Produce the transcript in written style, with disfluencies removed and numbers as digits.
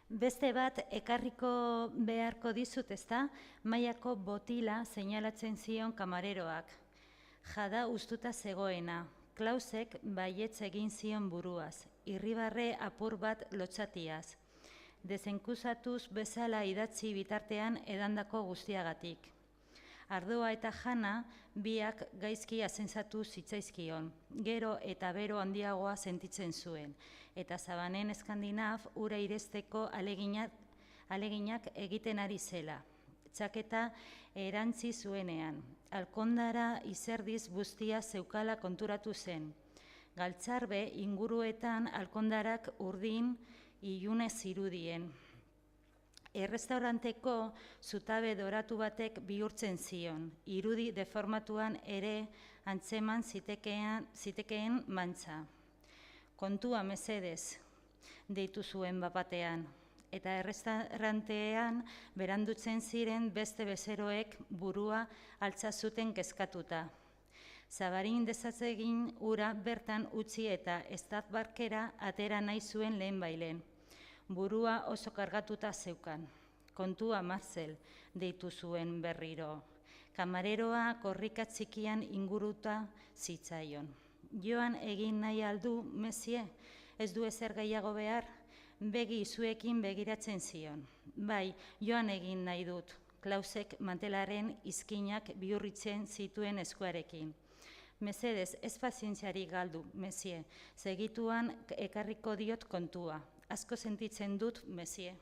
Beste bat ekarriko beharko dizut, ezta? Mailako botila seinalatzen zion kamareroak. Jada ustuta zegoena. Klausek baietz egin zion buruaz, irribarre apur bat lotsatiaz. Desenkusatuz bezala idatzi bitartean edandako guztiagatik. Ardoa eta Jana biak gaizki azentzatu zitzaizkion, gero eta bero handiagoa sentitzen zuen, eta Zabanen Eskandinav ura iresteko aleginak egiten ari zela. Txaketa erantzi zuenean, alkondara izerdiz guztia zeukala konturatu zen. Galtzarbe inguruetan alkondarak urdin ilune zirudien. Errestauranteko zutabe doratu batek bihurtzen zion, irudi deformatuan ere antzeman zitekeen mantza. Kontua mesedez, deitu zuen bapatean, eta errestaurantean berandutzen ziren beste bezeroek burua altza zuten kezkatuta. Zabarin dezatzegin ura bertan utzi eta estadbarkera atera nahi zuen lehen bailen. Burua oso kargatuta zeukan. Kontua Marcel, deitu zuen berriro. Kamareroa korrika txikian inguruta zitzaion. Joan egin nahi aldu, Mesie, ez du ezer gehiago behar? Begi zuekin begiratzen zion. Bai, joan egin nahi dut. Klausek mantelaren izkinak bihurritzen zituen eskuarekin. Mesedez, ez pazientziarik galdu, Mesie. Segituan ekarriko diot kontua. Asko sentitzen dut, Mesie.